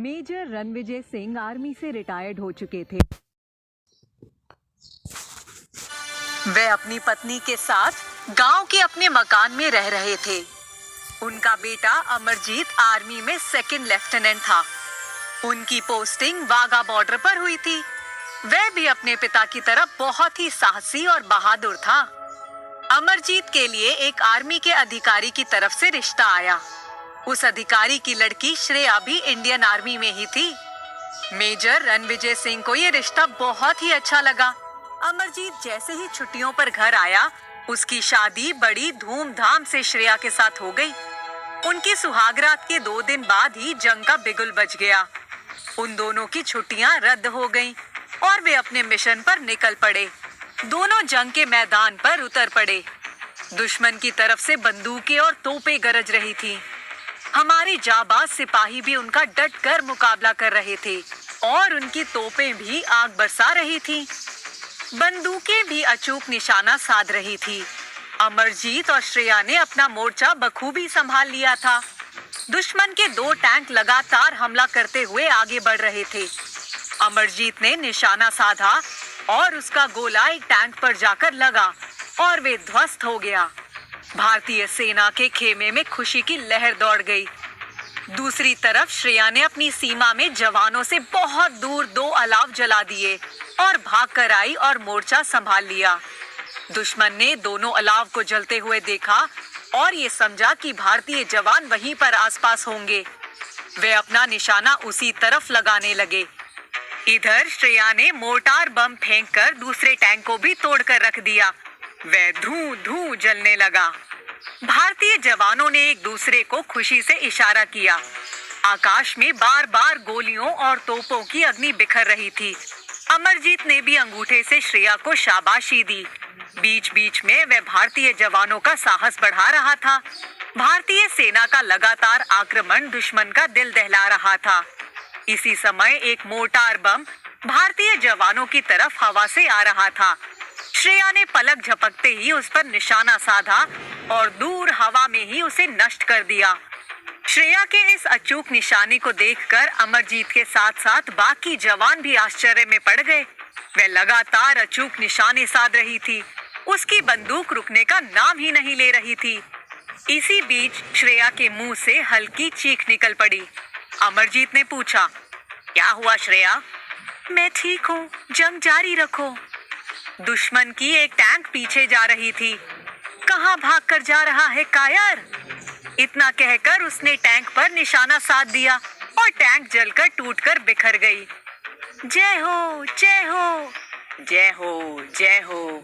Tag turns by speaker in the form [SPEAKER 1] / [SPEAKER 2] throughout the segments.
[SPEAKER 1] Major Ranvijay Singh army से retired हो चुके थे। वे अपनी पत्नी के साथ गांव के अपने मकान में रह रहे थे। उनका बेटा अमरजीत आर्मी में सेकंड लेफ्टिनेंट था। उनकी पोस्टिंग वाघा बॉर्डर पर हुई थी। वह भी अपने पिता की तरह बहुत ही साहसी और बहादुर था। अमरजीत के लिए एक आर्मी के अधिकारी की तरफ से रिश्ता आया। उस अधिकारी की लड़की श्रेया भी इंडियन आर्मी में ही थी। मेजर रणविजय सिंह को ये रिश्ता बहुत ही अच्छा लगा। अमरजीत जैसे ही छुट्टियों पर घर आया, उसकी शादी बड़ी धूमधाम से श्रेया के साथ हो गई। उनकी सुहागरात के 2 दिन बाद ही जंग का बिगुल बज गया। उन दोनों की छुट्टियां रद्द हो गईं और वे अपने मिशन पर निकल पड़े। दोनों जंग के मैदान पर उतर पड़े। दुश्मन की तरफ से बंदूकें और तोपें गरज रही थी। हमारे जाबाज सिपाही भी उनका डटकर मुकाबला कर रहे थे और उनकी तोपें भी आग बरसा रही थी। बंदूकें भी अचूक निशाना साध रही थी। अमरजीत और श्रेया ने अपना मोर्चा बखूबी संभाल लिया था। दुश्मन के 2 टैंक लगातार हमला करते हुए आगे बढ़ रहे थे। अमरजीत ने निशाना साधा और उसका गोला एक टैंक पर जाकर लगा और वे ध्वस्त हो गया। भारतीय सेना के खेमे में खुशी की लहर दौड़ गई। दूसरी तरफ श्रेया ने अपनी सीमा में जवानों से बहुत दूर 2 अलाव जला दिए और भागकर आई और मोर्चा संभाल लिया। दुश्मन ने दोनों अलाव को जलते हुए देखा और ये समझा कि भारतीय जवान वहीं पर आसपास होंगे। वे अपना निशाना उसी तरफ लगाने लगे। इधर श्रेया ने मोर्टार बम फेंककर दूसरे टैंक को भी तोड़कर रख दिया। वह धूं धूं जलने लगा। भारतीय जवानों ने एक दूसरे को खुशी से इशारा किया। आकाश में बार-बार गोलियों और तोपों की अग्नि बिखर रही थी। अमरजीत ने भी अंगूठे से श्रेया को शाबाशी दी। बीच-बीच में वह भारतीय जवानों का साहस बढ़ा रहा था। भारतीय सेना का लगातार आक्रमण दुश्मन का दिल दहला रहा था। इसी समय एक मोर्टार बम भारतीय जवानों की तरफ हवा से आ रहा था। श्रेया ने पलक झपकते ही उस पर निशाना साधा और दूर हवा में ही उसे नष्ट कर दिया। श्रेया के इस अचूक निशाने को देखकर अमरजीत के साथ-साथ बाकी जवान भी आश्चर्य में पड़ गए। वह लगातार अचूक निशाने साध रही थी। उसकी बंदूक रुकने का नाम ही नहीं ले रही थी। इसी बीच श्रेया के मुंह से हल्की चीख निकल पड़ी। अमरजीत ने पूछा, क्या हुआ श्रेया? मैं ठीक हूँ, जंग जारी रखो। दुश्मन की एक टैंक पीछे जा रही थी। कहाँ भागकर जा रहा है कायर? इतना कहकर उसने टैंक पर निशाना साध दिया और टैंक जलकर टूटकर बिखर गई। जय हो, जय हो, जय हो, जय हो।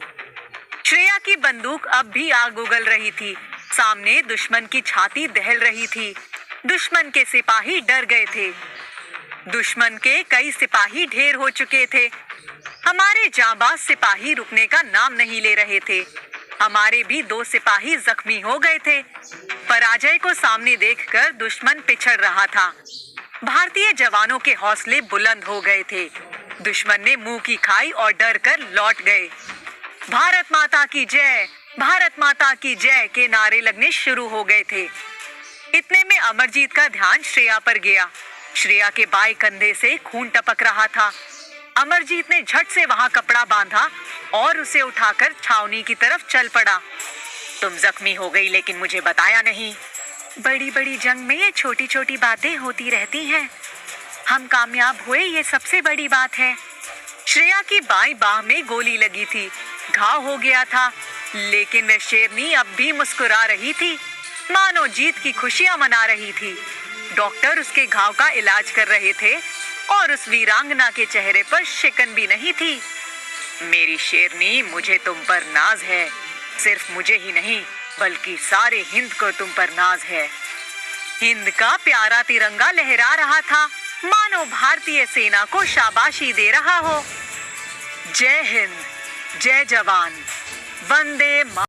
[SPEAKER 1] श्रेया की बंदूक अब भी आग उगल रही थी। सामने दुश्मन की छाती दहल रही थी। दुश्मन के सिपाही डर गए थे। दुश्मन के कई सिपाही ढेर हो चुके थे। हमारे जांबाज सिपाही रुकने का नाम नहीं ले रहे थे। हमारे भी 2 सिपाही जख्मी हो गए थे। पराजय को सामने देखकर दुश्मन पिछड़ रहा था। भारतीय जवानों के हौसले बुलंद हो गए थे। दुश्मन ने मुंह की खाई और डर कर लौट गए। भारत माता की जय, भारत माता की जय के नारे लगने शुरू हो गए थे। इतने में अमरजीत का ध्यान श्रेया पर गया। श्रेया के बाएं कंधे से खून टपक रहा था। अमरजीत ने झट से वहां कपड़ा बांधा और उसे उठाकर छावनी की तरफ चल पड़ा। तुम जख्मी हो गई लेकिन मुझे बताया नहीं। बड़ी बड़ी जंग में ये छोटी छोटी बातें होती रहती हैं। हम कामयाब हुए, ये सबसे बड़ी बात है। श्रेया की बाईं बाह में गोली लगी थी। घाव हो गया था, लेकिन वह शेरनी अब भी मुस्कुरा रही थी, मानो जीत की खुशियां मना रही थी। डॉक्टर उसके घाव का इलाज कर रहे थे और उस वीरांगना के चेहरे पर शिकन भी नहीं थी। मेरी शेरनी, मुझे तुम पर नाज है। सिर्फ मुझे ही नहीं, बल्कि सारे हिंद को तुम पर नाज है। हिंद का प्यारा तिरंगा लहरा रहा था, मानो भारतीय सेना को शाबाशी दे रहा हो। जय हिंद, जय जवान, वंदे मातरम।